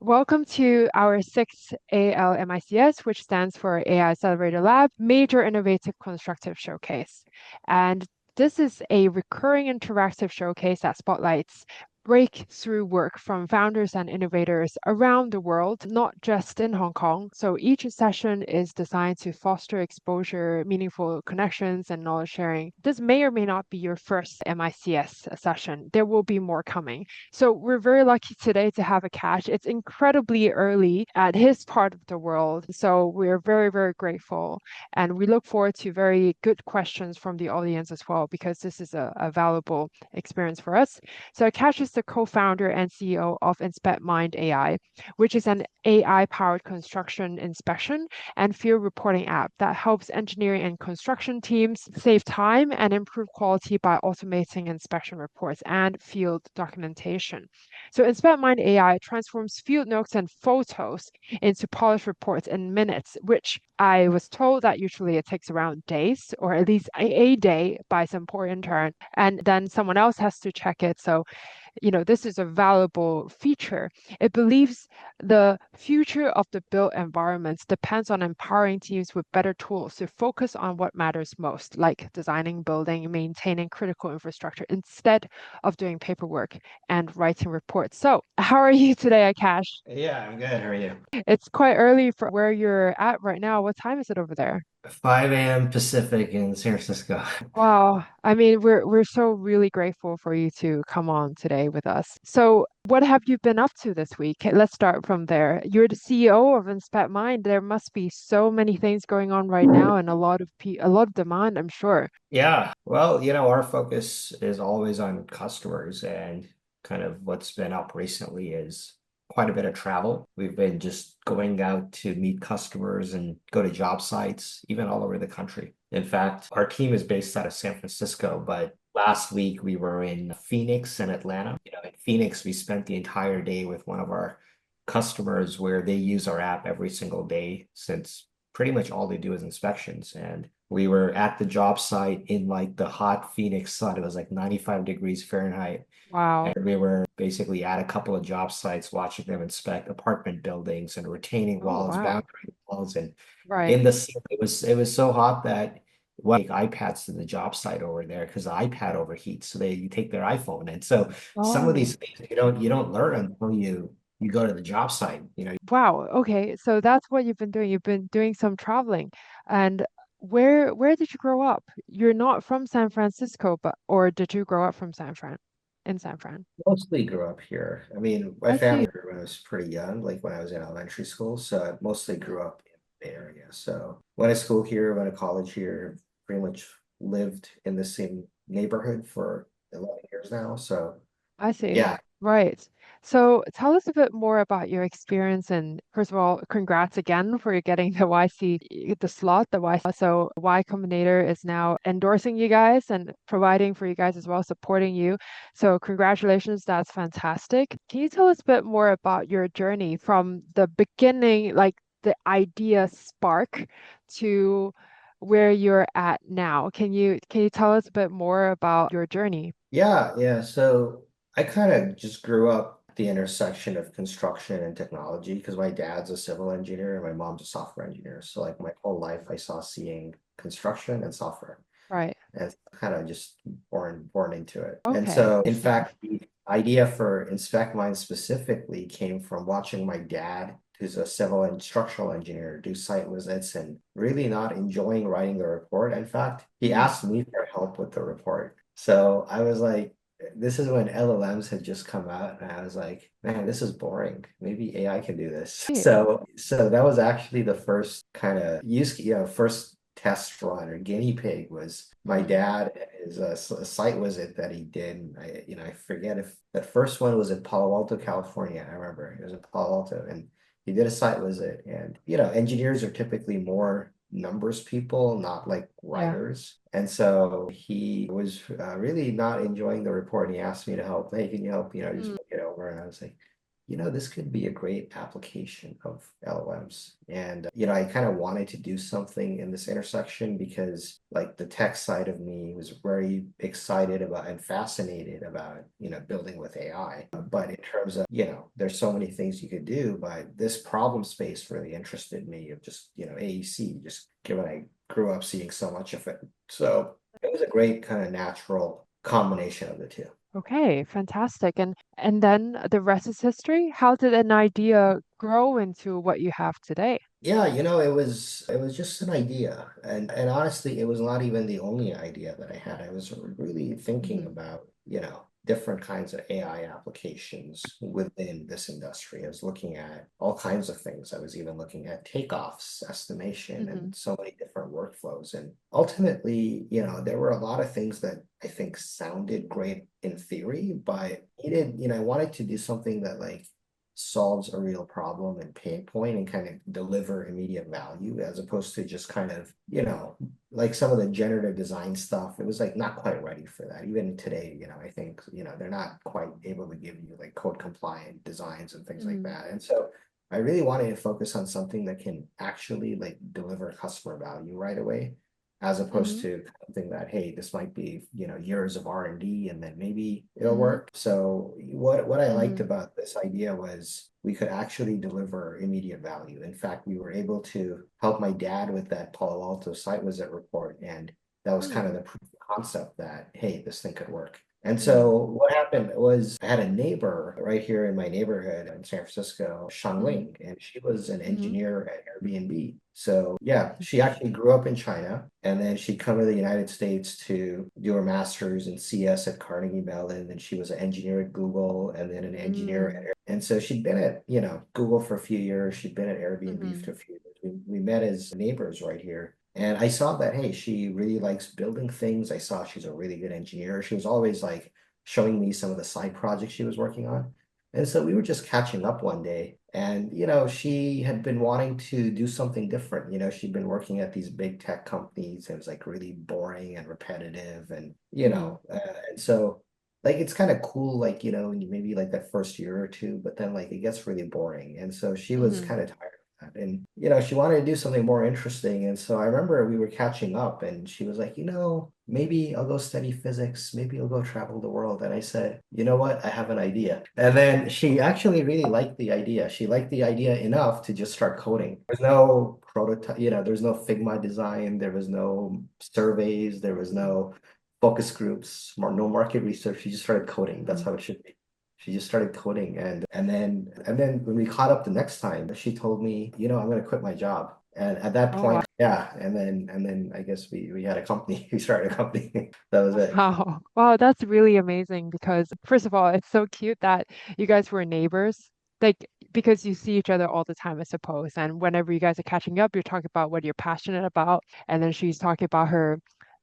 Welcome to our sixth AAL MICS, which stands for AI Accelerator Lab, Major Innovative Constructive Showcase. And this is a recurring interactive showcase that spotlights breakthrough work from founders and innovators around the world, not just in Hong Kong. So each session is designed to foster exposure, meaningful connections, and knowledge sharing. This may or may not be your first MICS session. There will be more coming. So we're very lucky today to have AAKASH. It's incredibly early at his part of the world. So we're very, very grateful. And we look forward to very good questions from the audience as well, because this is a valuable experience for us. So AAKASH is the co-founder and CEO of InspectMind AI, which is an AI-powered construction inspection and field reporting app that helps engineering and construction teams save time and improve quality by automating inspection reports and field documentation. So InspectMind AI transforms field notes and photos into polished reports in minutes, which I was told that usually it takes around days, or at least a day by some poor intern, and then someone else has to check it. So this is a valuable feature. It believes the future of the built environments depends on empowering teams with better tools to focus on what matters most, like designing, building, and maintaining critical infrastructure instead of doing paperwork and writing reports. So, how are you today, Akash? Yeah, I'm good. How are you? It's quite early for where you're at right now. What time is it over there? 5 a.m. Pacific in San Francisco. Wow. I mean, we're so really grateful for you to come on today with us. So, what have you been up to this week? Let's start from there. You're the CEO of InspectMind. There must be so many things going on right now and a lot of demand, I'm sure. Yeah, well, our focus is always on customers, and kind of what's been up recently is quite a bit of travel. We've been just going out to meet customers and go to job sites, even all over the country. In fact, our team is based out of San Francisco, but last week we were in Phoenix and Atlanta. In Phoenix, we spent the entire day with one of our customers where they use our app every single day since pretty much all they do is inspections. And we were at the job site in like the hot Phoenix sun. It was like 95 degrees Fahrenheit. Wow. And we were basically at a couple of job sites watching them inspect apartment buildings and retaining Oh, walls, wow. boundary walls. And Right. in the sun, it was so hot that take iPads to the job site over there because the iPad overheats. So you take their iPhone. And so some of Oh, these things you don't learn until you go to the job site. wow. Okay. So that's what you've been doing. You've been doing some traveling. And where did you grow up? You're not from San Francisco, but or did you grow up from San Fran? Mostly grew up here. I mean, my I see. family grew when I was pretty young, like when I was in elementary school. So I mostly grew up in the area. So went to school here, went to college here, pretty much lived in the same neighborhood for 11 years now. So I see. yeah, Right. So tell us a bit more about your experience. And first of all, congrats again for getting the YC, the slot, the Y. So Y Combinator is now endorsing you guys and providing for you guys as well, supporting you. So congratulations. That's fantastic. Can you tell us a bit more about your journey from the beginning, like the idea spark to where you're at now? Can you tell us a bit more about your journey? yeah. So I kind of just grew up at the intersection of construction and technology because my dad's a civil engineer and my mom's a software engineer. So like my whole life I saw seeing construction and software. Right. And kind of just born into it. And Okay. so, in fact, the idea for InspectMind specifically came from watching my dad, who's a civil and structural engineer, do site visits and really not enjoying writing the report. In fact, he Mm. asked me for help with the report. So I was like, this is when LLMs had just come out, and I was like, man, this is boring. Maybe AI can do this. Yeah. So that was actually the first kind of first test run or guinea pig was my Mm. dad and his site visit that he did. And I forget if that first one was in Palo Alto, California. I remember it was in Palo Alto, and he did a site visit. And engineers are typically more numbers people, not like Yeah. writers. And so he was really not enjoying the report. And he asked me to help. Hey, can you help? Just Mm. look it over. And I was like, this could be a great application of LLMs. And, I kind of wanted to do something in this intersection because like the tech side of me was very excited about and fascinated about, building with AI. But in terms of, there's so many things you could do, but this problem space really interested me of just, AEC, just given I grew up seeing so much of it. So it was a great kind of natural combination of the two. Okay, fantastic. And then the rest is history. How did an idea grow into what you have today? Yeah, it was just an idea. And honestly, it was not even the only idea that I had. I was really thinking Hmm. about, different kinds of AI applications within this industry. I was looking at all kinds of things. I was even looking at takeoffs, estimation, Hmm. and so many different workflows. And ultimately, there were a lot of things that I think sounded great in theory, but I wanted to do something that like solves a real problem and pain point and kind of deliver immediate value as opposed to just kind of, like some of the generative design stuff. It was like not quite ready for that. Even today, I think, they're not quite able to give you like code compliant designs and things like Hmm. that. And so I really wanted to focus on something that can actually like deliver customer value right away, as opposed Hmm. to something that, hey, this might be, years of R&D and then maybe it'll Hmm. work. So what I liked Hmm. about this idea was we could actually deliver immediate value. In fact, we were able to help my dad with that Palo Alto site visit report, and that was kind of Hmm. the proof of concept that, hey, this thing could work. And Hmm. so what happened was I had a neighbor right here in my neighborhood in San Francisco, Hmm. Shangling, and she was an Hmm. engineer at Airbnb. So yeah, she actually grew up in China, and then she'd come to the United States to do her master's in CS at Carnegie Mellon, and she was an engineer at Google, and then an engineer Hmm. at, and so she'd been at, Google for a few years. She'd been at Airbnb Hmm. for a few years. We met as neighbors right here. And I saw that, hey, she really likes building things. I saw she's a really good engineer. She was always like showing me some of the side projects she was working on. And so we were just catching up one day. And, she had been wanting to do something different. She'd been working at these big tech companies. It was like really boring and repetitive. And, Hmm. and so like it's kind of cool, like, maybe like that first year or two, but then like it gets really boring. And so she was Hmm. kind of tired of that. And, she wanted to do something more interesting. And so I remember we were catching up and she was like, maybe I'll go study physics. Maybe I'll go travel the world. And I said, you know what? I have an idea. And then she actually really liked the idea. She liked the idea enough to just start coding. There's no prototype, there's no Figma design. There was no surveys. There was no focus groups, no market research. She just started coding. That's Hmm. how it should be. She just started coding, and then when we caught up the next time, she told me, I'm gonna quit my job. And at that Oh, wow. point, yeah, and then I guess we had a company. We started a company. That was it. Wow. Wow, that's really amazing because first of all, it's so cute that you guys were neighbors. Like because you see each other all the time, I suppose. And whenever you guys are catching up, you're talking about what you're passionate about. And then she's talking about her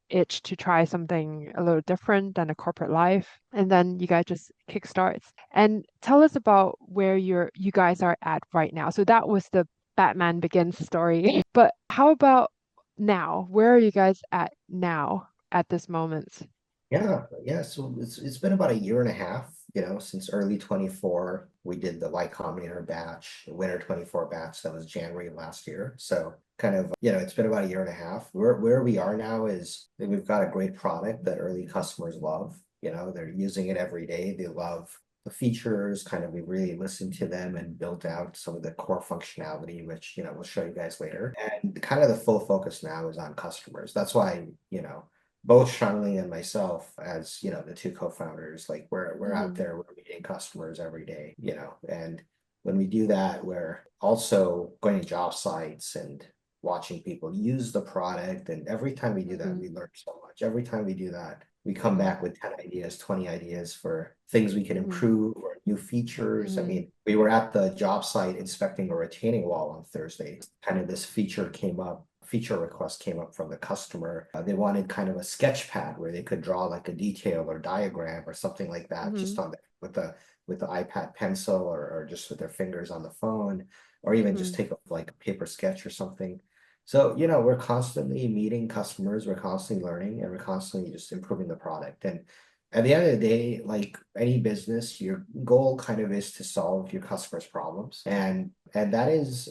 itch to try something a little different than a corporate life. And then you guys just kick starts. And tell us about where you guys are at right now. So that was the Batman Begins story. But how about now? Where are you guys at now at this moment? Yeah, yeah. So it's been about a year and a half, since early 24. We did the Y Combinator batch, the winter 24 batch. That was January of last year. So kind of, it's been about a year and a half. Where we are now is that we've got a great product that early customers love. They're using it every day. They love the features, kind of we really listened to them and built out some of the core functionality, which, we'll show you guys later. And kind of the full focus now is on customers. That's why, both Shangley and myself, as the two co-founders, like we're out Hmm. there, we're meeting customers every day, and when we do that, we're also going to job sites and watching people use the product. And every time we do that, Hmm. we learn so much. Every time we do that, we come Hmm. back with 10 ideas, 20 ideas for things we can Hmm. improve or new features. I Hmm. mean, we were at the job site inspecting a retaining wall on Thursday. Kind of this feature request came up from the customer. They wanted kind of a sketch pad where they could draw like a detail or diagram or something like that, just Hmm. on with the iPad pencil or just with their fingers on the phone, or even just Hmm. take like a paper sketch or something. So, we're constantly meeting customers, we're constantly learning, and we're constantly just improving the product. And at the end of the day, like any business, your goal kind of is to solve your customers' problems. And that is,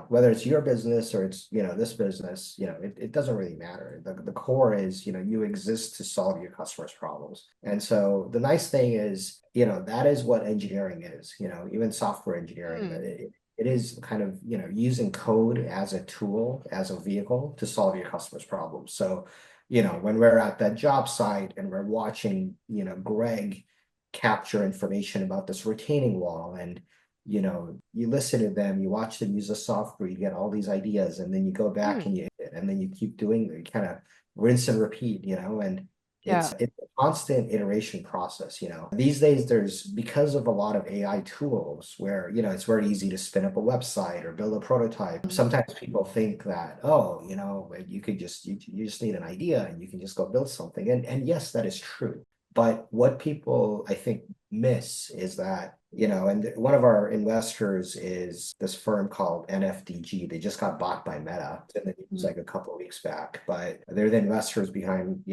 whether it's your business or it's, this business, it doesn't really matter. The core is, you exist to solve your customers' problems. And so the nice thing is, that is what engineering is, even software engineering. Mm, It is kind of, using code as a tool, as a vehicle to solve your customers' problems. So, when we're at that job site and we're watching, Greg capture information about this retaining wall, and you listen to them, you watch them use the software, you get all these ideas, and then you go back mm, and then you keep doing it, kind of rinse and repeat, and yeah. it's a constant iteration process. These days there's, because of a lot of AI tools where, it's very easy to spin up a website or build a prototype. Mm, Sometimes people think that, oh, you could just you just need an idea and you can just go build something. And yes, that is true. But what people, I think, miss is that, and one of our investors is this firm called NFDG. They just got bought by Meta in the news mm, like a couple of weeks back, but they're the investors behind,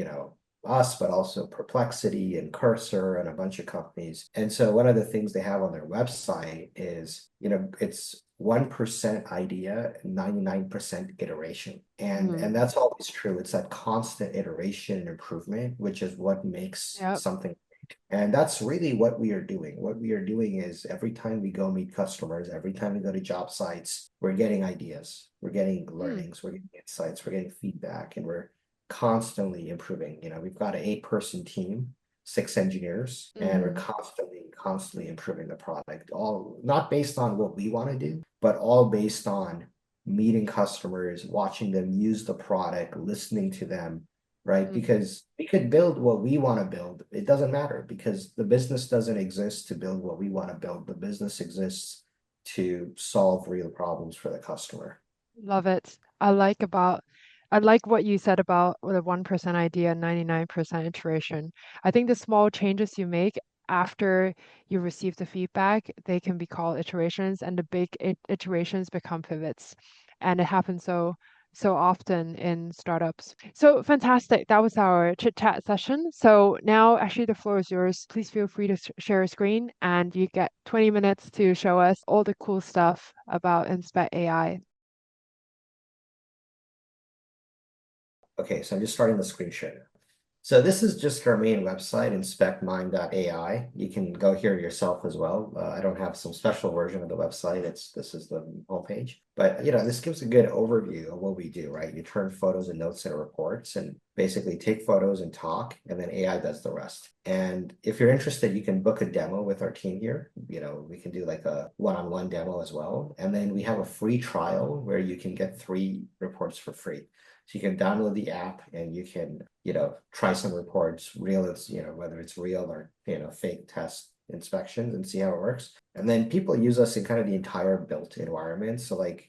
us, but also Perplexity and Cursor and a bunch of companies. And so one of the things they have on their website is, it's 1% idea, 99% iteration. And mm, that's always true. It's that constant iteration and improvement, which is what makes yep. something. And that's really what we are doing. What we are doing is every time we go meet customers, every time we go to job sites, we're getting ideas, we're getting Mm, learnings, we're getting insights, we're getting feedback, and we're constantly improving. We've got an 8-person team, 6 engineers, and we're mm, constantly improving the product, all not based on what we want to do, but all based on meeting customers, watching them use the product, listening to them, right? mm. Because we could build what we want to build. It doesn't matter because the business doesn't exist to build what we want to build. The business exists to solve real problems for the customer. Love it. I like what you said about the 1% idea, 99% iteration. I think the small changes you make after you receive the feedback, they can be called iterations, and the big iterations become pivots. And it happens so often in startups. So fantastic. That was our chit chat session. So now actually the floor is yours. Please feel free to share a screen and you get 20 minutes to show us all the cool stuff about Inspect AI. Okay, so I'm just starting the screen share. So this is just our main website, InspectMind AI. You can go here yourself as well. I don't have some special version of the website. This is the homepage. But this gives a good overview of what we do, right? You turn photos and notes into reports and basically take photos and talk, and then AI does the rest. And if you're interested, you can book a demo with our team here. We can do like a one-on-one demo as well. And then we have a free trial where you can get 3 reports for free. So you can download the app and you can, try some reports, real, whether it's real or, fake test inspections and see how it works. And then people use us in kind of the entire built environment. So like,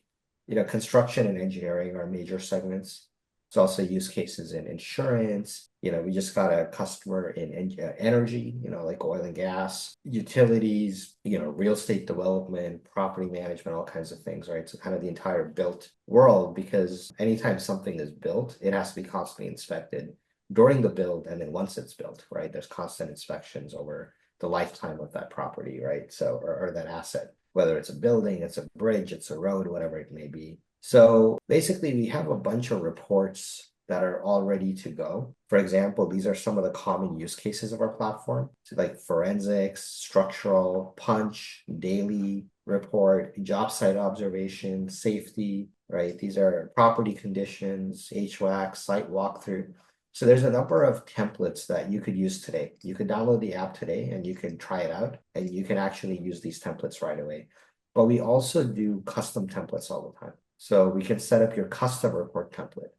construction and engineering are major segments. There's also use cases in insurance. We just got a customer in energy, like oil and gas, utilities, real estate development, property management, all kinds of things, right? So kind of the entire built world, because anytime something is built, it has to be constantly inspected during the build and then once it's built, right? There's constant inspections over the lifetime of that property, right? So, or that asset, whether it's a building, it's a bridge, it's a road, whatever it may be. So basically, we have a bunch of reports that are all ready to go. For example, these are some of the common use cases of our platform. So like forensics, structural, punch, daily report, job site observation, safety, right? These are property conditions, HVAC, site walkthrough. So there's a number of templates that you could use today. You could download the app today and you can try it out and you can actually use these templates right away. But we also do custom templates all the time. So we can set up your custom report template.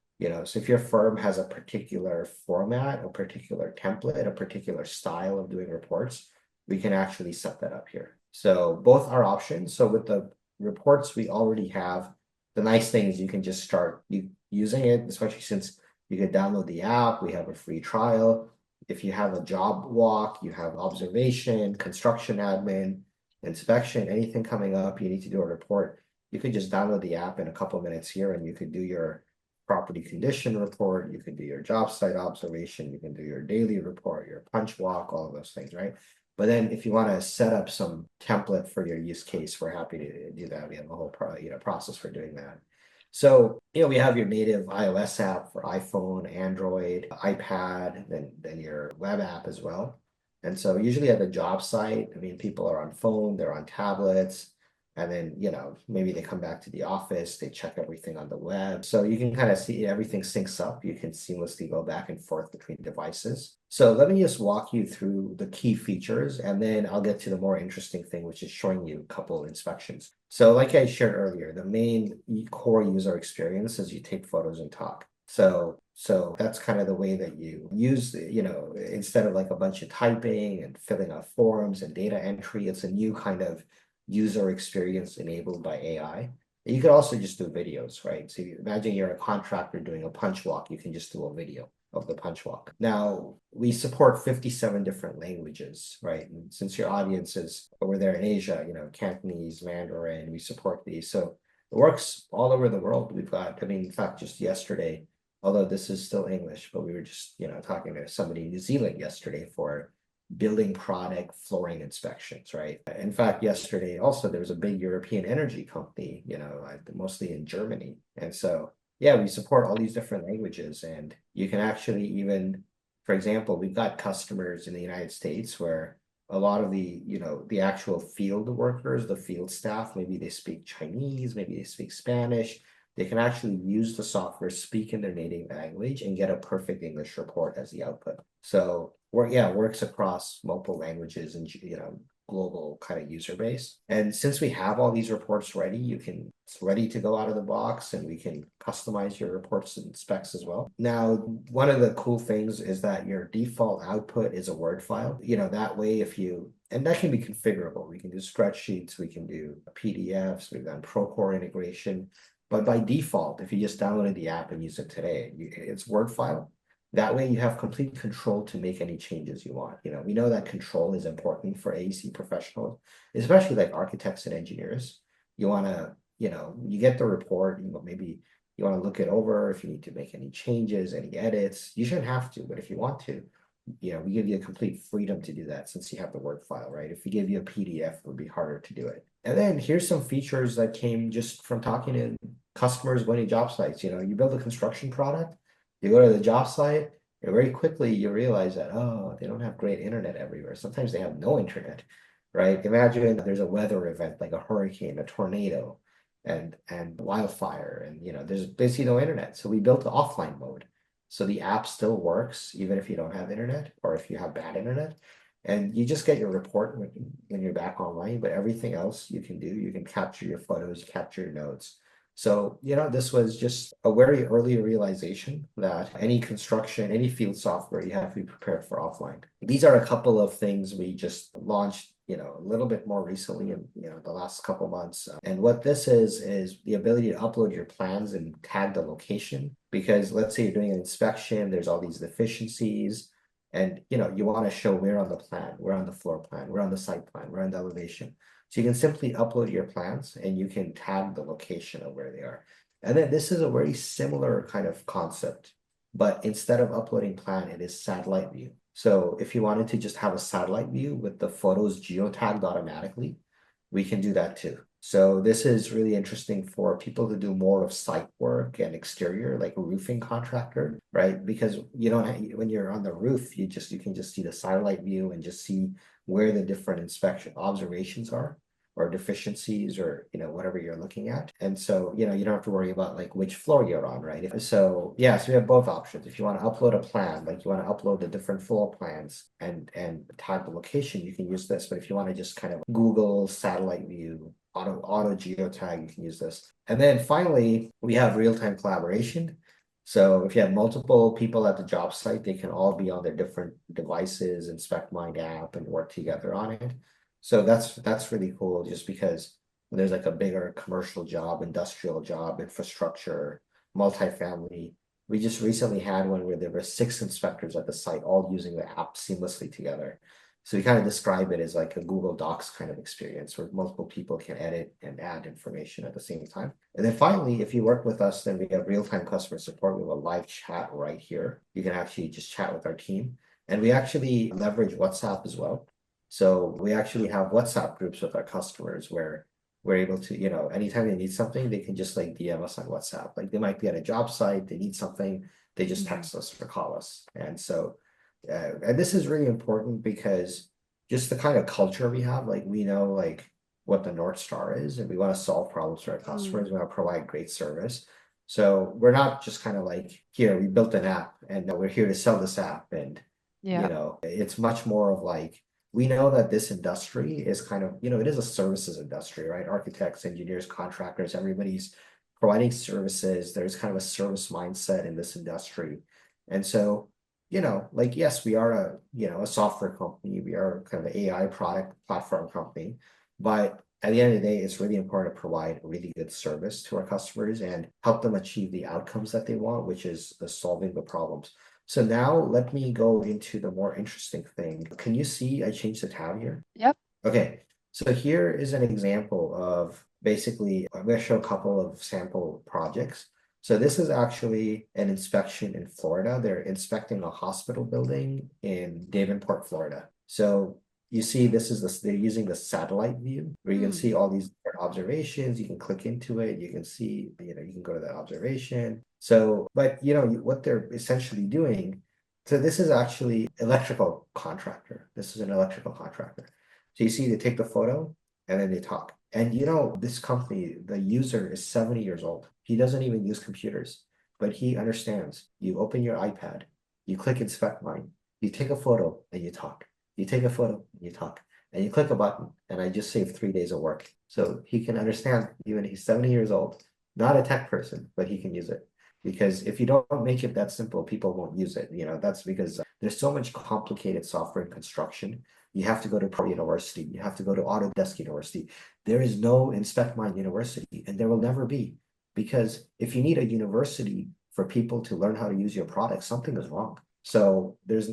So if your firm has a particular format, a particular template, a particular style of doing reports, we can actually set that up here. So both are options. So with the reports we already have, the nice thing is you can just start using it, especially since you can download the app. We have a free trial. If you have a job walk, you have observation, construction admin, inspection, anything coming up, you need to do a report. You could just download the app in a couple of minutes here and you could do your property condition report, you can do your job site observation, you can do your daily report, your punch walk, all of those things, right? But then if you want to set up some template for your use case, we're happy to do that. We have a whole process for doing that. So, we have your native iOS app for iPhone, Android, iPad, then your web app as well. And so usually at the job site, I mean, people are on phone, they're on tablets, and then, maybe they come back to the office, they check everything on the web. So you can kind of see everything syncs up. You can seamlessly go back and forth between devices. So let me just walk you through the key features, and then I'll get to the more interesting thing, which is showing you a couple of inspections. So like I shared earlier, the main core user experience is you take photos and talk. So that's kind of the way that you use, instead of like a bunch of typing and filling out forms and data entry, it's a new kind of user experience enabled by AI. You could also just do videos, right? So you imagine you're a contractor doing a punch walk, you can just do a video of the punch walk. Now, we support 57 different languages, right? And since your audience is over there in Asia, Cantonese, Mandarin, we support these. So it works all over the world. We've got, in fact, just yesterday, although this is still English, but we were just, talking to somebody in New Zealand yesterday for building product flooring inspections, right? In fact, yesterday also there was a big European energy company, mostly in Germany. And so, yeah, we support all these different languages, and you can actually even, for example, we've got customers in the United States where a lot of the actual field workers, the field staff, maybe they speak Chinese, maybe they speak Spanish. They can actually use the software, speak in their native language, and get a perfect English report as the output. So works across multiple languages and global kind of user base. And since we have all these reports ready, it's ready to go out of the box, and we can customize your reports and specs as well. Now, one of the cool things is that your default output is a Word file. That way, and that can be configurable. We can do spreadsheets, we can do PDFs, we've done Procore integration. But by default, if you just downloaded the app and use it today, it's Word file. That way you have complete control to make any changes you want. We know that control is important for AEC professionals, especially like architects and engineers. You want to, you get the report, maybe you want to look it over if you need to make any changes, any edits. You shouldn't have to, but if you want to, we give you a complete freedom to do that since you have the Word file, right? If we give you a PDF, it would be harder to do it. And then here's some features that came just from talking to customers going to job sites. You build a construction product, you go to the job site, and very quickly you realize that, oh, they don't have great internet everywhere. Sometimes they have no internet, right? Imagine there's a weather event like a hurricane, a tornado, and wildfire, and there's basically no internet. So we built the offline mode. So the app still works even if you don't have internet or if you have bad internet. And you just get your report when you're back online, but everything else you can do, you can capture your photos, capture your notes. So, this was just a very early realization that any construction, any field software, you have to be prepared for offline. These are a couple of things we just launched, a little bit more recently in, the last couple months. And what this is the ability to upload your plans and tag the location. Because let's say you're doing an inspection, there's all these deficiencies. And you want to show where on the plan, where on the floor plan, where on the site plan, where on the elevation. So you can simply upload your plans and you can tag the location of where they are. And then this is a very similar kind of concept, but instead of uploading plan, it is satellite view. So if you wanted to just have a satellite view with the photos geotagged automatically, we can do that too. So this is really interesting for people to do more of site work and exterior, like a roofing contractor, right? Because you don't when you're on the roof, you can just see the satellite view and just see where the different inspection observations are or deficiencies or whatever you're looking at. And so you don't have to worry about like which floor you're on, right? So we have both options. If you want to upload a plan, like you want to upload the different floor plans and tag the location, you can use this. But if you want to just kind of Google satellite view, auto geotag, you can use this. And then finally, we have real-time collaboration. So if you have multiple people at the job site, they can all be on their different devices, InspectMind app, and work together on it. So that's really cool just because when there's like a bigger commercial job, industrial job, infrastructure, multifamily. We just recently had one where there were 6 inspectors at the site all using the app seamlessly together. So we kind of describe it as like a Google Docs kind of experience where multiple people can edit and add information at the same time. And then finally, if you work with us, then we have real-time customer support. We have a live chat right here. You can actually just chat with our team. And we actually leverage WhatsApp as well. So we actually have WhatsApp groups with our customers where we're able to, anytime they need something, they can just like DM us on WhatsApp. Like they might be at a job site, they need something, they just Mhm. text us or call us. And this is really important because just the kind of culture we have, like we know like what the North Star is, and we want to solve problems for our Mm. customers. We want to provide great service. So we're not just kind of like, here, we built an app and we're here to sell this app. And, Yeah. it's much more of like, we know that this industry is kind of, it is a services industry, right? Architects, engineers, contractors, everybody's providing services. There's kind of a service mindset in this industry. And so, like, yes, we are a software company. We are kind of an AI product platform company. But at the end of the day, it's really important to provide really good service to our customers and help them achieve the outcomes that they want, which is solving the problems. So now let me go into the more interesting thing. Can you see I changed the tab here? Yep. Okay, so here is an example of basically, I'm going to show a couple of sample projects. So this is actually an inspection in Florida. They're inspecting a hospital building in Davenport, Florida. So you see, they're using the satellite view where you can Mm. see all these different observations. You can click into it. You can see, you can go to that observation. So, but what they're essentially doing. So this is actually electrical contractor. This is an electrical contractor. So you see, they take the photo and then they talk. And this company, the user is 70 years old. He doesn't even use computers, but he understands. You open your iPad, you click InspectMind, you take a photo and you talk. You take a photo and you talk. And you click a button, and I just saved 3 days of work. So he can understand, even he's 70 years old, not a tech person, but he can use it. Because if you don't make it that simple, people won't use it. That's because there's so much complicated software in construction. You have to go to Pro University. You have to go to Autodesk University. There is no InspectMind University, and there will never be. Because if you need a university for people to learn how to use your product, something is wrong. So there's,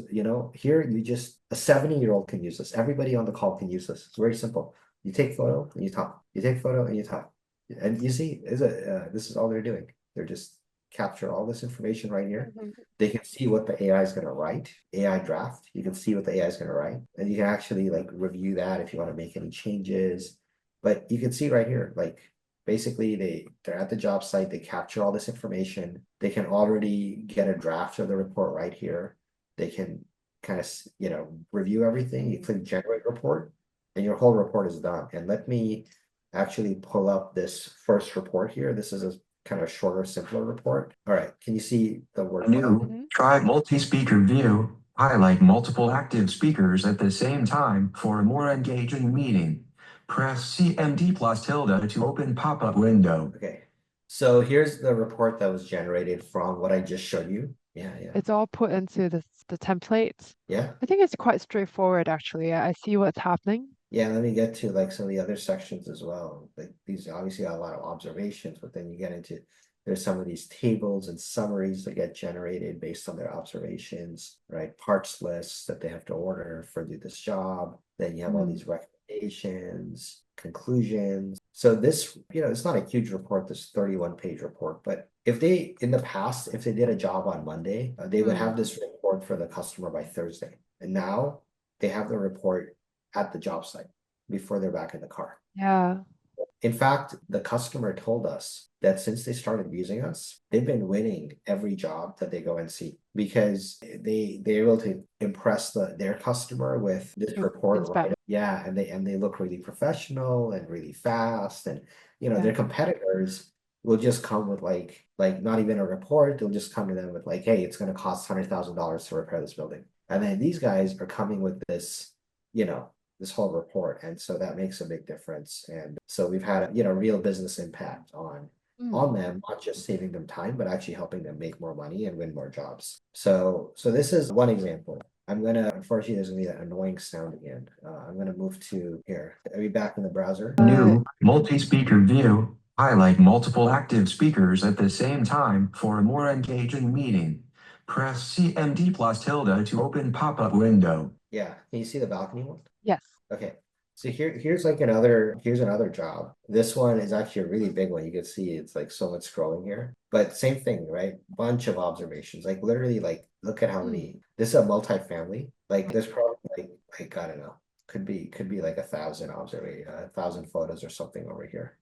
here a 70-year-old can use this. Everybody on the call can use this. It's very simple. You take photo and you talk. You take photo and you talk. And you see, this is all they're doing. They're just capture all this information right here. Mhm. They can see what the AI is going to write, AI draft. You can see what the AI is going to write, and you can actually like review that if you want to make any changes. But you can see right here, like basically they're at the job site, they capture all this information. They can already get a draft of the report right here. They can kind of review everything. You click generate report, and your whole report is done. And let me actually pull up this first report here. This is a kind of shorter, simpler report. All right, can you see the word New, Mhm. try multi-speaker view, highlight multiple active speakers at the same time for a more engaging meeting. Press CMD plus tilde to open pop-up window. Okay, so here's the report that was generated from what I just showed you. Yeah, yeah, It's all put into the templates. yeah. I think it's quite straightforward, actually. I see what's happening. Yeah, let me get to like some of the other sections as well. Like these obviously got a lot of observations, but then you get into there's some of these tables and summaries that get generated based on their observations, right? Parts lists that they have to order for this job. Then you have all Mm. these recommendations, conclusions. So this, it's not a huge report, this 31-page report, but if they, in the past, if they did a job on Monday, they would Mm. have this report for the customer by Thursday. And now they have the report at the job site before they're back in the car. Yeah. In fact, the customer told us that since they started using us, they've been winning every job that they go and see because they're able to impress their customer with this To report inspect. right. Yeah, and they look really professional and really fast. And their Yeah. competitors will just come with like not even a report. They'll just come to them with like, hey, it's gonna cost $100,000 to repair this building. And then these guys are coming with you know, this whole report. And so that makes a big difference. And so we've had real business impact on Mm. them, not just saving them time, but actually helping them make more money and win more jobs. So this is one example. Unfortunately, there's gonna be that annoying sound again. I'm gonna move to here. Are we back in the browser? New, multi-speaker view, highlight multiple active speakers at the same time for a more engaging meeting. Press CMD plus tilde to open pop-up window. Yeah. Can you see the balcony one? Yes. Okay. So here's another job. This one is actually a really big one. You can see it's like so much scrolling here. But same thing, right? Bunch of observations. Like literally like look at how Mm. many this is a multifamily. Like there's probably like I don't know. Could be like 1,000 photos or something over here,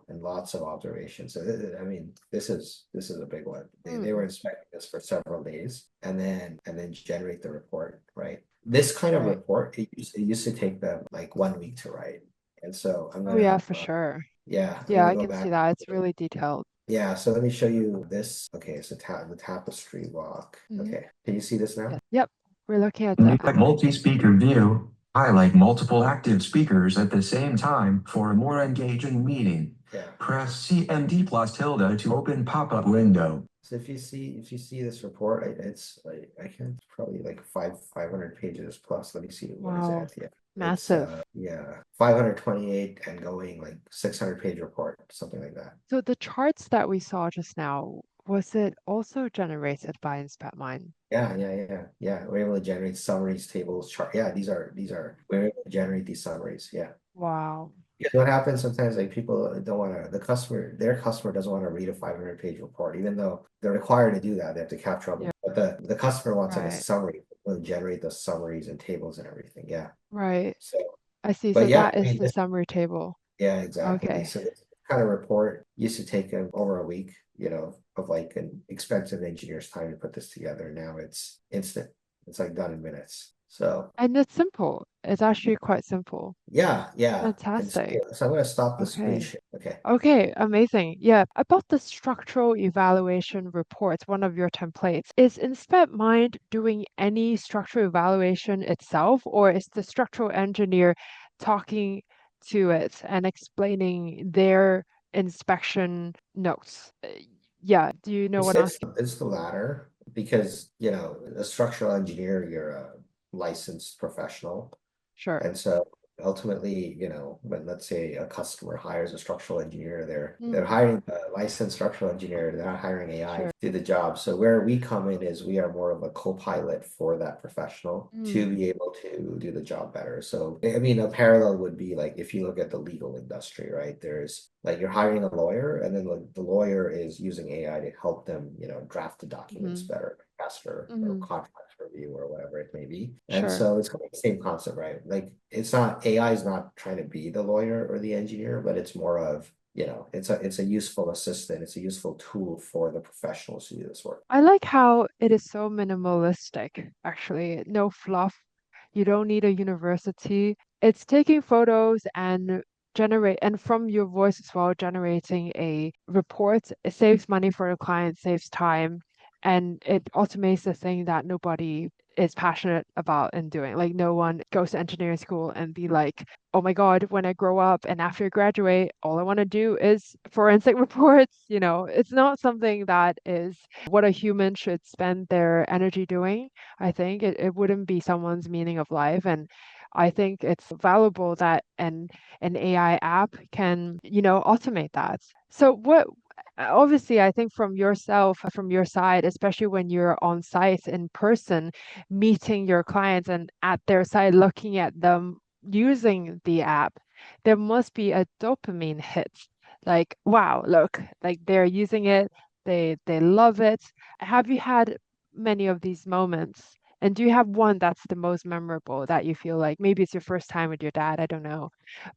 and lots of observations. So I mean, this is a big one. They were Mm. inspecting this for several days and then generate the report, right? This kind of Right. report, it used to take them like 1 week to write. And so Oh yeah, for sure. I'm Yeah, gonna I go can see back. that. It's really detailed. Yeah, so let me show you this. Okay, so the tapestry walk. Hmm. Okay, can you see this now? Yes. Yep. We're looking at New the app. multi-speaker view. Highlight multiple active speakers at the same time for a more engaging meeting. Yeah. Press CMD plus tilde to open pop-up window. So if you see this report, it's like I can't probably like 500 pages plus. Let me see what is Wow. it. Yeah. It's Massive. 528 and going like 600-page report, something like that. So the charts that we saw just now, was it also generated by InspectMind? Yeah. We're able to generate summaries, tables, chart. Yeah, these are we're able to generate these summaries. Yeah. Wow. Because what happens sometimes, like people don't want to, their customer doesn't want to read a 500-page report, even though they're required to do that. They have to capture all Yeah. but the customer wants like a Right. summary, will generate the summaries and tables and everything. Yeah. Right. So, I see. but So yeah, that I is mean, the summary table. yeah, exactly. Okay. So this kind of report used to take them over a week, of like an expensive engineer's time to put this together. Now it's instant. It's like done in minutes. So And it's simple. It's actually quite simple. yeah. And so, Fantastic. so I'm gonna stop the screen Okay. share. Okay. Okay, amazing. Yeah, about the structural evaluation reports, one of your templates, is InspectMind doing any structural evaluation itself, or is the structural engineer talking to it and explaining their inspection notes? Yeah, do you know what I'm asking? It's the latter because, a structural engineer, you're a licensed professional. Sure. And so ultimately, when let's say a customer hires a structural engineer, they're Mm, hiring a licensed structural engineer, they're not hiring AI to sure. do the job. So where we come in is we are more of a co-pilot for that professional to Mm, be able to do the job better. So I mean, a parallel would be like if you look at the legal industry, right? There's like you're hiring a lawyer, and then the lawyer is using AI to help them, draft the documents mm, better, faster, or mm, contract review or whatever it may be. And sure. so it's kind of the same concept, right? Like it's not AI is not trying to be the lawyer or the engineer, but it's more of, it's a useful assistant, it's a useful tool for the professionals to do this work. I like how it is so minimalistic, actually. No fluff. You don't need a university. It's taking photos and from your voice as well, generating a report. It saves money for the client, saves time, and it automates the thing that nobody is passionate about in doing. Like no one goes to engineering school and be like, oh my God, when I grow up and after I graduate, all I want to do is forensic reports. It's not something that is what a human should spend their energy doing. I think it wouldn't be someone's meaning of life. And I think it's valuable that an AI app can, automate that. So obviously, I think from yourself, from your side, especially when you're on site in person, meeting your clients and at their side, looking at them using the app, there must be a dopamine hit. Like, wow, look, like they're using it, they love it. Have you had many of these moments? And do you have one that's the most memorable that you feel like maybe it's your first time with your dad, I don't know,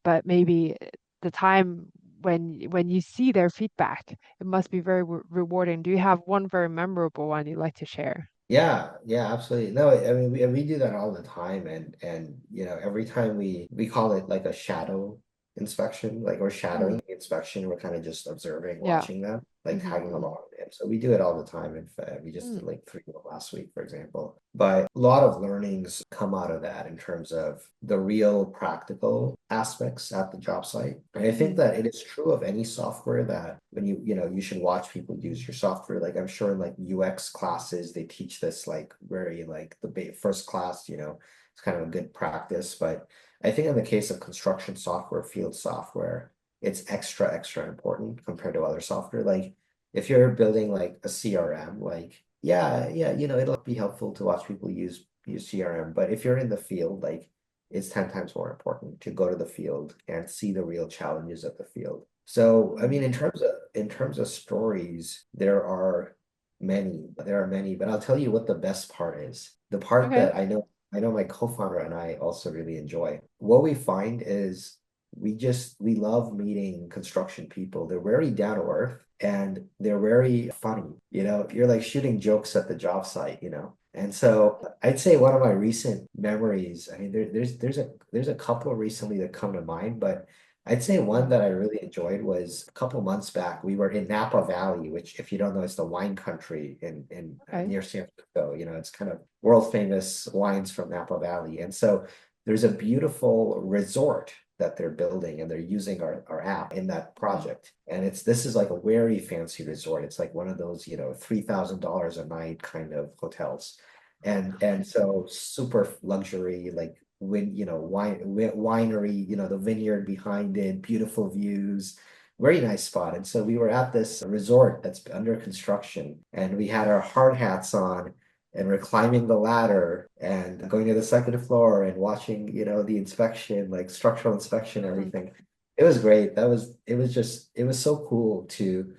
but maybe the time when you see their feedback, it must be very rewarding. Do you have one very memorable one you'd like to share? Yeah, absolutely. No, I mean we do that all the time, and every time we call it like a shadow inspection, like we're Mm, shadowing the inspection, we're kind of just observing, yeah. watching them, like tagging Mm-hmm. along. And so we do it all the time. In fact, we just Mm, did like 3 last week, for example. But a lot of learnings come out of that in terms of the real practical aspects at the job site. And I think mm, that it is true of any software that when you should watch people use your software. Like I'm sure in like UX classes, they teach this like very like the first class, it's kind of a good practice. But I think in the case of construction software, field software, it's extra important compared to other software. Like if you're building like a CRM, like yeah, it'll be helpful to watch people use use CRM, but if you're in the field, like it's 10 times more important to go to the field and see the real challenges of the field. So, I mean, Mm. in terms of stories, there are many, but I'll tell you what the best part is. The part Okay. that I know my co-founder and I also really enjoy. What we find is we love meeting construction people. They're very down to earth and they're very funny. You know, you're like shooting jokes at the job site, you know. And so I'd say one of my recent memories, I mean, there's a couple recently that come to mind, but I'd say one Mm. that I really enjoyed was a couple months back. We were in Napa Valley, which, if you don't know, is the wine country in Okay. near San Francisco. You know, it's kind of world famous wines from Napa Valley, and so there's a beautiful resort that they're building, and they're using our app in that Mm. project. And this is like a very fancy resort. It's like one of those, you know, $3,000 a night kind of hotels, and so super luxury, like winery, you know, the vineyard behind it, beautiful views, very nice spot. And so we were at this resort that's under construction, and we had our hard hats on, and we're climbing the ladder and going to the second floor and watching, you know, the inspection, like structural inspection, Mm. everything. It was great. It was so cool to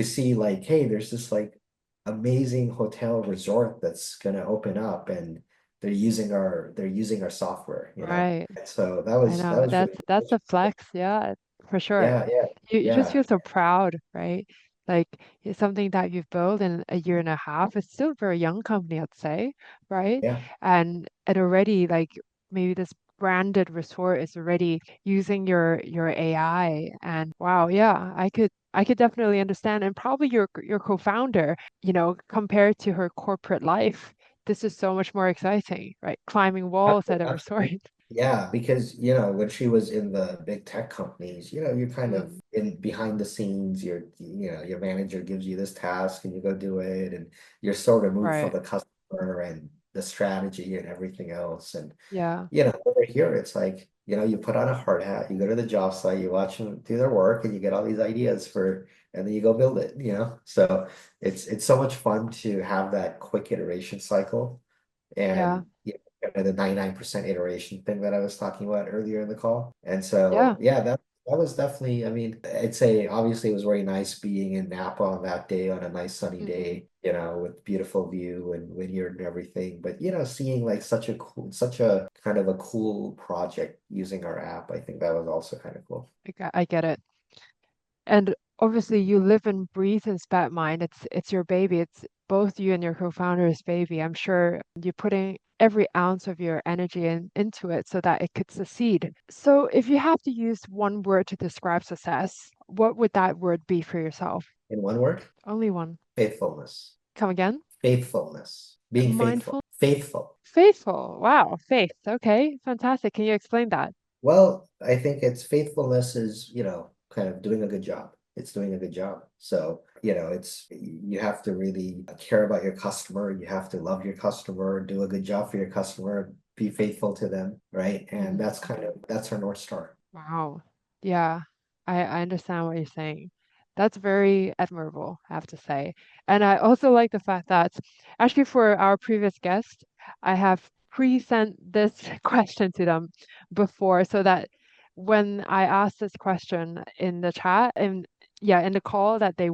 see like, hey, there's this like amazing hotel resort that's gonna open up, and they're using our software, you know. Right. So I that know. was That's a flex. Yeah, for sure. yeah, yeah, You just yeah, feel so proud, right? Like it's something that you've built in a year and a half. It's still a very young company, I'd say, right? yeah. And already like maybe this branded resort is already using your AI. And wow, yeah, I could definitely understand. And probably your co-founder, compared to her corporate life, this is so much more exciting, right? Climbing walls at a resort. Yeah, because you know when she was in the big tech companies, you know, you're kind of Mm, in behind the scenes. You know, your manager gives you this task and you go do it, and you're so removed from right. the customer and the strategy and everything else. And Yeah. you know, over here, it's like, you know, you put on a hard hat, you go to the job site, you watch them do their work, and you get all these ideas and then you go build it. You know, so it's so much fun to have that quick iteration cycle, Yeah. and kind of the 99% iteration thing that I was talking about earlier in the call. And Yeah. so, yeah, that was definitely, I mean, I'd say obviously it was very nice being in Napa on that day, on a nice sunny Hmm. day, you know, with beautiful view and vineyard and everything. But, you know, seeing like such a kind of a cool project using our app, I think that was also kind of cool. I get it. And obviously you live and breathe in SpatMind. It's your baby. It's both you and your co-founder's baby. I'm sure you're putting every ounce of your energy into it so that it could succeed. So if you have to use one word to describe success, what would that word be for yourself? In one word, Only one. faithfulness. Come again? Faithfulness. Being faithful. Mindful? Faithful. Faithful. Wow, faith. Okay, fantastic. Can you explain that? Well, I think it's faithfulness is, you know, kind of doing a good job. It's doing a good job. So, you know, you have to really care about your customer. You have to love your customer, do a good job for your customer, be faithful to them, right? And Mhm. that's our North Star. Wow. Yeah, I understand what you're saying. That's very admirable, I have to say. And I also like the fact that actually for our previous guest, I have pre-sent this question to them before so that when I ask this question in the chat and yeah, in the call that they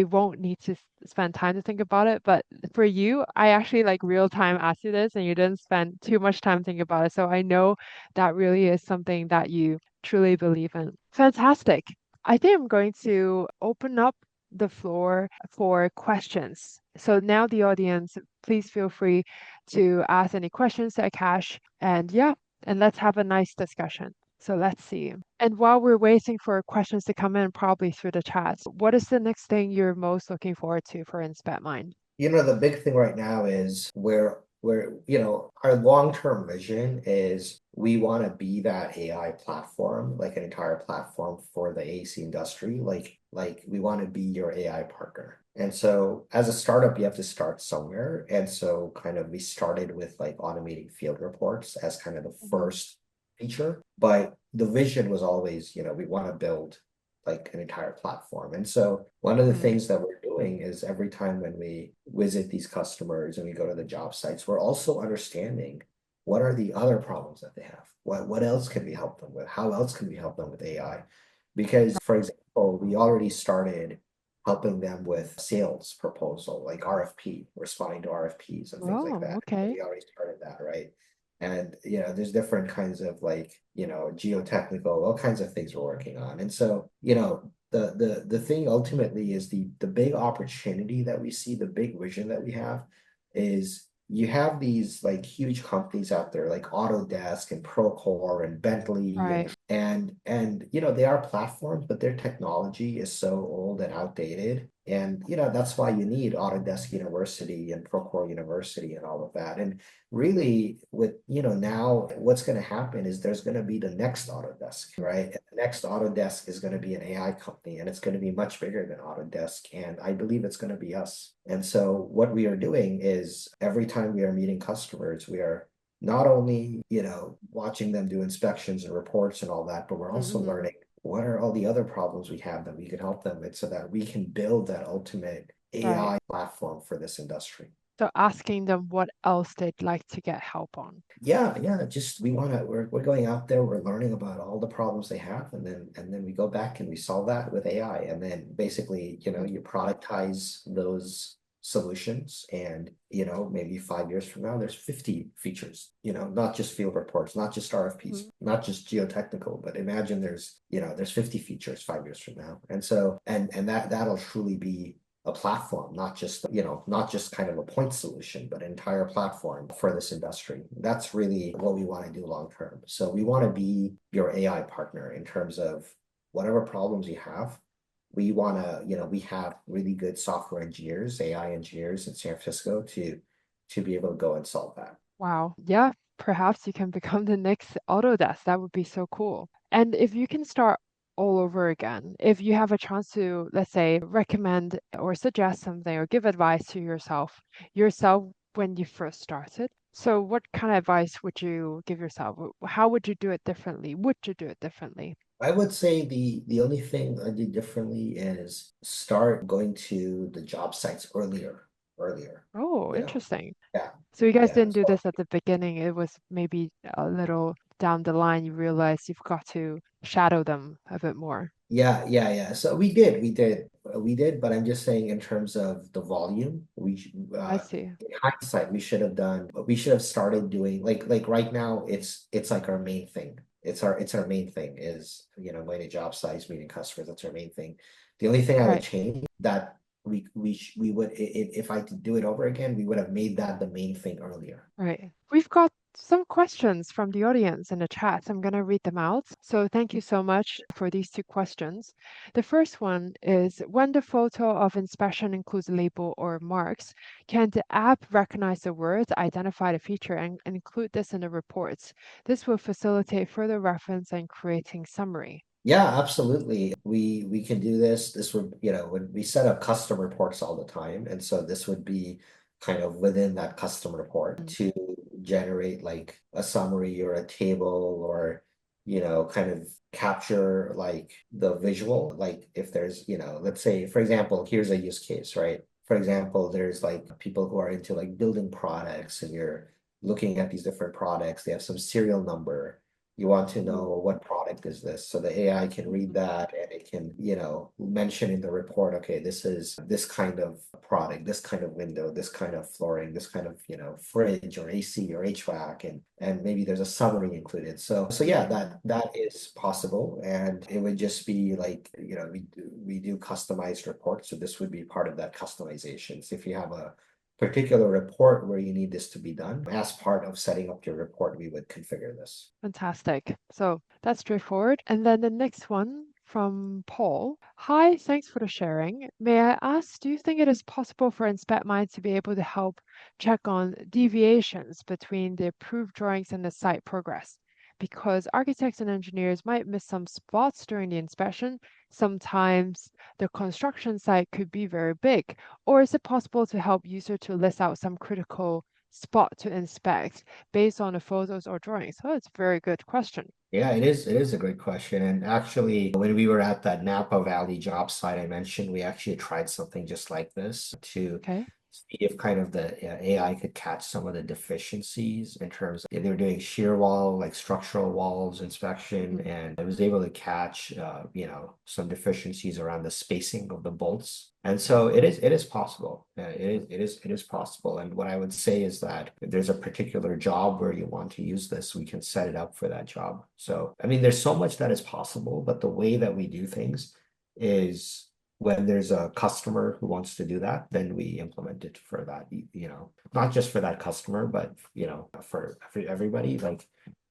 won't need to spend time to think about it. But for you, I actually like real time asked you this and you didn't spend too much time thinking about it. So I know that really is something that you truly believe in. Fantastic. I think I'm going to open up the floor for questions. So now the audience, please feel free to ask any questions to Akash. And yeah, and let's have a nice discussion. So let's see. And while we're waiting for questions to come in, probably through the chats, what is the next thing you're most looking forward to for InspectMind? You know, the big thing right now is you know, our long-term vision is we want to be that AI platform, like an entire platform for the AEC industry. Like we want to be your AI partner. And so as a startup, you have to start somewhere. And so kind of we started with like automating field reports as kind of the Mhm. first feature. But the vision was always, you know, we want to build like an entire platform. And so one of the things that we're doing is every time when we visit these customers and we go to the job sites, we're also understanding what are the other problems that they have? What else can we help them with? How else can we help them with AI? Because, for example, we already started helping them with sales proposal, like RFP, responding to RFPs and things like Oh, that. okay. We already started that, right? And there's different kinds of like, geotechnical, all kinds of things we're working on. And so, the thing ultimately is the big opportunity that we see, the big vision that we have is you have these like huge companies out there like Autodesk and Procore and Bentley Right. and they are platforms, but their technology is so old and outdated. And that's why you need Autodesk University and Procore University and all of that. And really with now what's going to happen is there's going to be the next Autodesk, right? And the next Autodesk is going to be an AI company, and it's going to be much bigger than Autodesk, and I believe it's going to be us. And so what we are doing is every time we are meeting customers, we are not only watching them do inspections and reports and all that, but we're also learning what are all the other problems we have that we can help them with so that we can build that ultimate AI platform for this industry. So asking them what else they'd like to get help on. Yeah, just we're going out there, we're learning about all the problems they have, and then we go back and we solve that with AI. And then basically, you productize those solutions, and maybe 5 years from now there's 50 features, not just field reports, not just RFPs, not just geotechnical, but imagine there's 50 features 5 years from now. And so that'll truly be a platform, not just kind of a point solution, but an entire platform for this industry. That's really what we want to do long term. So we want to be your AI partner in terms of whatever problems you have. We want to, we have really good software engineers, AI engineers in San Francisco to be able to go and solve that. Wow. Yeah, perhaps you can become the next Autodesk. That would be so cool. And if you can start all over again, if you have a chance to, let's say, recommend or suggest something or give advice to yourself when you first started. So what kind of advice would you give yourself? How would you do it differently? Would you do it differently? I would say the only thing I do differently is start going to the job sites earlier. Oh, You know, interesting. yeah, So you guys yeah. didn't do this at the beginning. It was maybe a little down the line, you realize you've got to shadow them a bit more. Yeah. So we did, but I'm just saying in terms of the volume, I see. in hindsight, we should have started doing like right now, it's like our main thing. It's our main thing is, going to job sites, meeting customers. That's our main thing. The only thing I would Right. change that we would, if I could do it over again, we would have made that the main thing earlier. Right. We've got some questions from the audience in the chat. I'm going to read them out. So thank you so much for these two questions. The first one is, when the photo of inspection includes a label or marks, can the app recognize the words, identify the feature, and include this in the reports? This will facilitate further reference and creating summary. Yeah, absolutely. We can do this. This would, when we set up custom reports all the time, and so this would be kind of within that custom report to generate like a summary or a table or, kind of capture like the visual. Like if there's, let's say, for example, here's a use case, right? For example, there's like people who are into like building products, and you're looking at these different products. They have some serial number. You want to know what product is this. So the AI can read that, and it can, mention in the report, okay, this is this kind of product, this kind of window, this kind of flooring, this kind of, fridge or AC or HVAC, and maybe there's a summary included. So yeah, that is possible. And it would just be like, we do customized reports. So this would be part of that customization. So if you have a particular report where you need this to be done, as part of setting up your report, we would configure this. Fantastic. So that's straightforward. And then the next one from Paul. Hi, thanks for the sharing. May I ask, do you think it is possible for InspectMind to be able to help check on deviations between the approved drawings and the site progress? Because architects and engineers might miss some spots during the inspection. Sometimes the construction site could be very big. Or is it possible to help user to list out some critical spot to inspect based on the photos or drawings? Oh, it's a very good question. Yeah, it is. It is a great question. And actually, when we were at that Napa Valley job site I mentioned, we actually tried something just like this to Okay. see if kind of the AI could catch some of the deficiencies in terms of they were doing shear wall, like structural walls inspection, Mhm. and it was able to catch, some deficiencies around the spacing of the bolts. And so it is possible. It is possible. And what I would say is that if there's a particular job where you want to use this, we can set it up for that job. So, I mean, there's so much that is possible, but the way that we do things is when there's a customer who wants to do that, then we implement it for that, not just for that customer, but for everybody. Like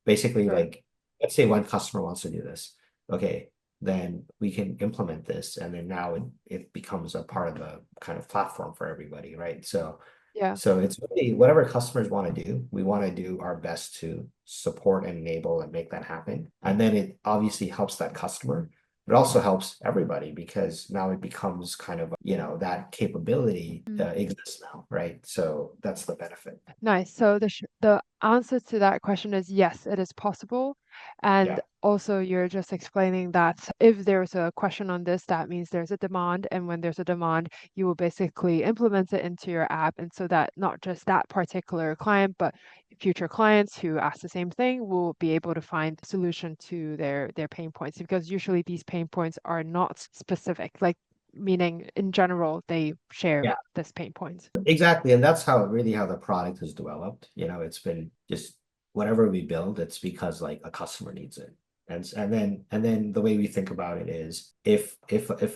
basically, Sure. like let's say one customer wants to do this. Okay, then we can implement this, and then now it becomes a part of the kind of platform for everybody, right? So Yeah. so it's really whatever customers want to do, we want to do our best to support and enable and make that happen. And then it obviously helps that customer. It also helps everybody because now it becomes kind of, that capability Mm. exists now, right? So that's the benefit. Nice. So the answer to that question is yes, it is possible. And Yeah. also, you're just explaining that if there's a question on this, that means there's a demand. And when there's a demand, you will basically implement it into your app. And so that not just that particular client, but future clients who ask the same thing will be able to find a solution to their pain points. Because usually these pain points are not specific, like meaning in general, they share Yeah. this pain point. Exactly. And that's how the product is developed. It's been just whatever we build, it's because like a customer needs it. And then the way we think about it is if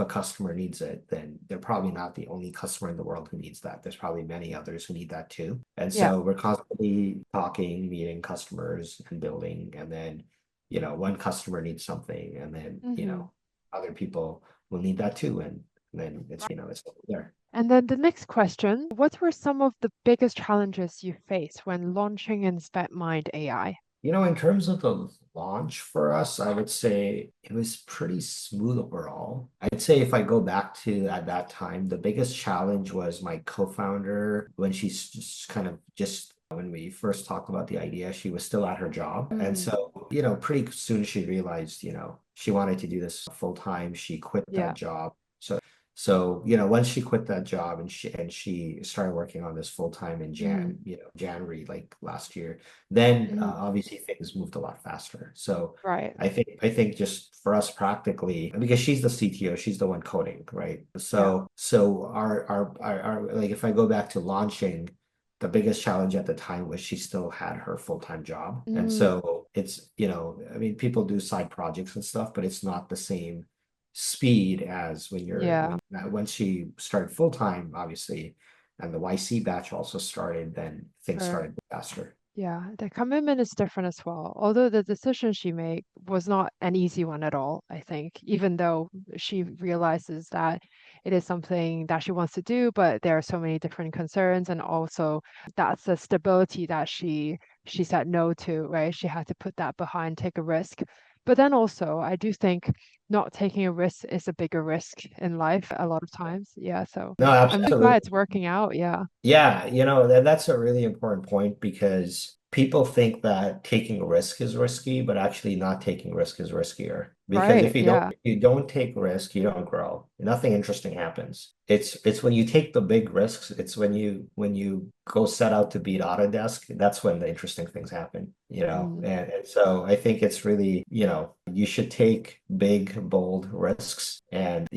a customer needs it, then they're probably not the only customer in the world who needs that. There's probably many others who need that too. And Yeah. so we're constantly talking, meeting customers and building, and then, one customer needs something, and then, Hmm. other people will need that too. And then it's there. And then the next question, what were some of the biggest challenges you faced when launching InspectMind AI? In terms of the launch for us, I would say it was pretty smooth overall. I'd say if I go back to at that time, the biggest challenge was my co-founder when she's just kind of just when we first talked about the idea, she was still at her job. And Mm, so, pretty soon she realized, she wanted to do this full time. She quit yeah. that job. So, once she quit that job and she started working on this full time in Mm, January like last year, then mhm. obviously things moved a lot faster. So Right. I think just for us practically, because she's the CTO, she's the one coding, right? Yeah. So our like if I go back to launching, the biggest challenge at the time was she still had her full-time job. And Mm, so it's, I mean, people do side projects and stuff, but it's not the same speed as yeah. when she started full-time, obviously, and the YC batch also started, then things Sure. started faster. Yeah, the commitment is different as well. Although the decision she made was not an easy one at all, I think, even though she realizes that it is something that she wants to do, but there are so many different concerns, and also that's the stability that she said no to, right? She had to put that behind, take a risk. But then also, I do think not taking a risk is a bigger risk in life a lot of times. Yeah, so No, I'm really glad absolutely. it's working out. Yeah. Yeah, that's a really important point because people think that taking a risk is risky, but actually not taking risk is riskier. Because Right. if you don't Yeah. if you don't take risk, you don't grow. Nothing interesting happens. It's when you take the big risks, it's when you go set out to beat Autodesk, that's when the interesting things happen, Mm. And so I think it's really, you should take big, bold risks, and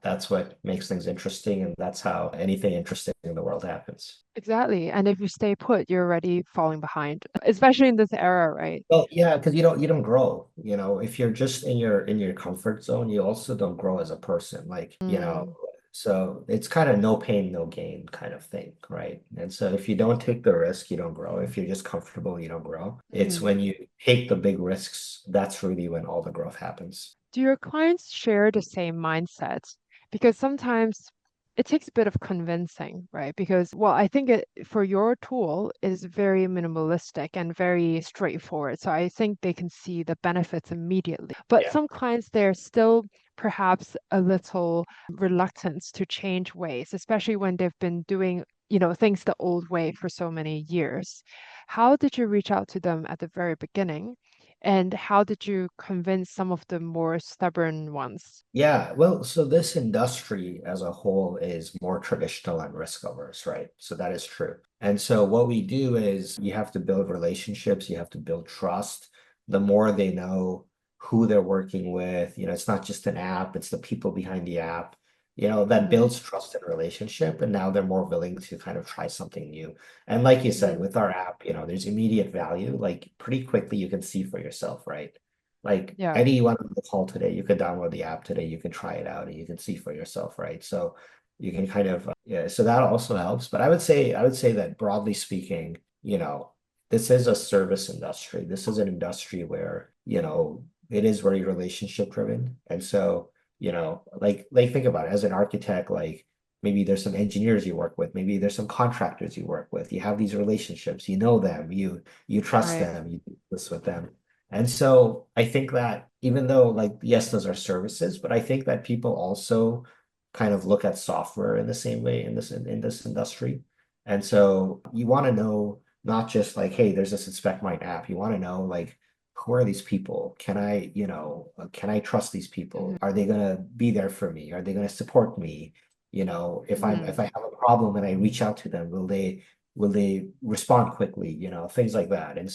that's what makes things interesting, and that's how anything interesting in the world happens. Exactly. And if you stay put, you're already falling behind, especially in this era, right? Well, yeah, because you don't grow. If you're just in your comfort zone, you also don't grow as a person. Like, Mm, so it's kind of no pain, no gain kind of thing, right? And so if you don't take the risk, you don't grow. If you're just comfortable, you don't grow. It's mhm. when you take the big risks, that's really when all the growth happens. Do your clients share the same mindset? Because sometimes it takes a bit of convincing, right? Because, well, I think for your tool is very minimalistic and very straightforward. So I think they can see the benefits immediately. But Yeah. some clients, they're still perhaps a little reluctant to change ways, especially when they've been doing things the old way for so many years. How did you reach out to them at the very beginning? And how did you convince some of the more stubborn ones? Yeah, well, so this industry as a whole is more traditional and risk averse, right? So that is true. And so what we do is you have to build relationships, you have to build trust. The more they know who they're working with, it's not just an app, it's the people behind the app, that Mm-hmm. builds trust and relationship. And now they're more willing to kind of try something new. And like you said, Mm-hmm. with our app, there's immediate value. Like pretty quickly you can see for yourself, right? Like Yeah. anyone on the call today, you could download the app today, you can try it out and you can see for yourself, right? So you can kind of yeah, so that also helps. But I would say that broadly speaking, this is a service industry. This is an industry where, it is very relationship driven. And so, like think about it as an architect, like maybe there's some engineers you work with, maybe there's some contractors you work with. You have these relationships, you know them, you trust Right. them, you do this with them. And so I think that even though like yes, those are services, but I think that people also kind of look at software in the same way in this industry. And so you want to know not just like, hey, there's this InspectMind app. You want to know like who are these people? Can I trust these Mm-hmm. people? Are they gonna be there for me? Are they gonna support me? If I Mm-hmm. if I have a problem and I reach out to them, will they respond quickly, things like that. And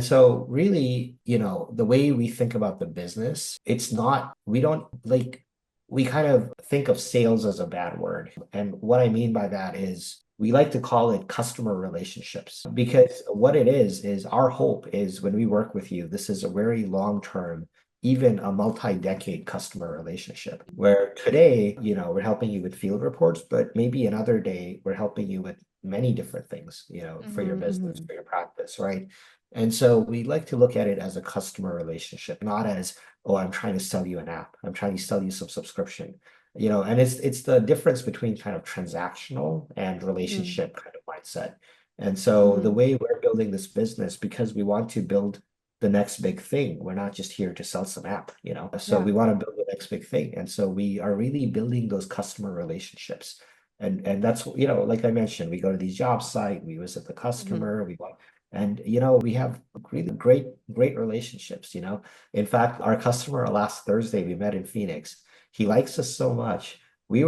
so really, the way we think about the business, it's not, we don't like, we kind of think of sales as a bad word. And what I mean by that is we like to call it customer relationships because what it is our hope is when we work with you, this is a very long-term, even a multi-decade customer relationship where today, we're helping you with field reports, but maybe another day we're helping you with many different things, for your Mm-hmm. business, Mm-hmm. for your practice, right? And so we like to look at it as a customer relationship, not as, oh, I'm trying to sell you an app. I'm trying to sell you some subscription. And it's the difference between kind of transactional and relationship kind of mindset. And so the Mm-hmm. way we're building this business, because we want to build the next big thing. We're not just here to sell some app, So Yeah. we want to build the next big thing. And so we are really building those customer relationships. And that's, like I mentioned, we go to these job site, we visit the Mm-hmm. customer, we want, and we have really great relationships. In fact, our customer last Thursday we met in Phoenix. He likes us so much. We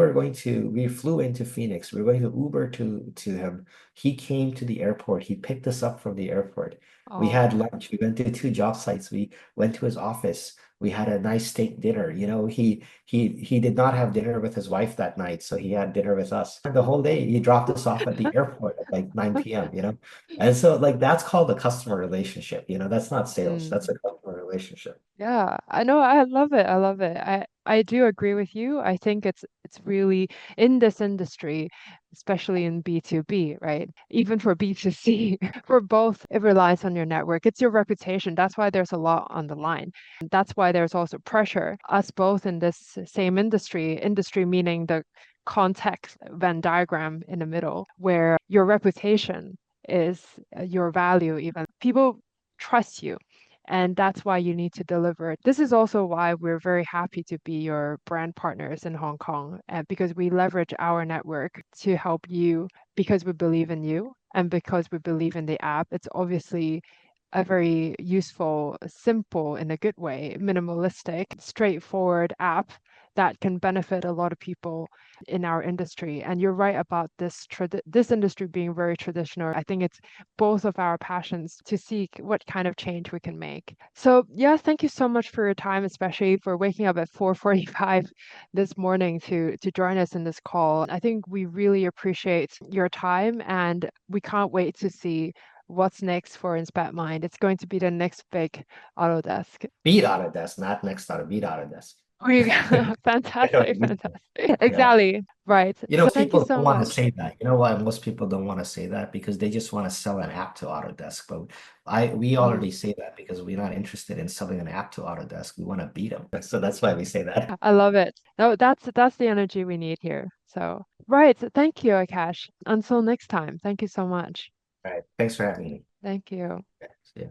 flew into Phoenix. We were going to Uber to him. He came to the airport. He picked us up from the airport. We had Oh. lunch. We went to two job sites. We went to his office. We had a nice steak dinner. He did not have dinner with his wife that night, so he had dinner with us. The whole day, he dropped us off at the airport at like 9 p.m. And so like that's called a customer relationship. That's not sales. That's Mm. a customer relationship. Yeah, I know. I love it. I love it. I do agree with you. I think it's really in this industry, especially in B2B, right? Even for B2C, for both, it relies on your network. It's your reputation. That's why there's a lot on the line. That's why there's also pressure. Us both in this same industry meaning the context Venn diagram in the middle, where your reputation is your value, even people trust you. And that's why you need to deliver. This is also why we're very happy to be your brand partners in Hong Kong, because we leverage our network to help you because we believe in you and because we believe in the app. It's obviously a very useful, simple, in a good way, minimalistic, straightforward app that can benefit a lot of people in our industry. And you're right about this industry being very traditional. I think it's both of our passions to seek what kind of change we can make. So yeah, thank you so much for your time, especially for waking up at 4:45 this morning to join us in this call. I think we really appreciate your time and we can't wait to see what's next for InspectMind. It's going to be the next big Autodesk. Beat Autodesk, not next Auto, beat Autodesk. We I don't fantastic, need fantastic. Yeah. Exactly. Right. So thank you People so don't want to much. say that. You know why most people don't want to say that? Because they just want to sell an app to Autodesk. But we Mhm. already say that because we're not interested in selling an app to Autodesk. We want to beat them. So that's why we say that. I love it. No, that's the energy we need here. So, right. So thank you, Akash. Until next time. Thank you so much. All right. Thanks for having me. Thank you. Yeah. See ya.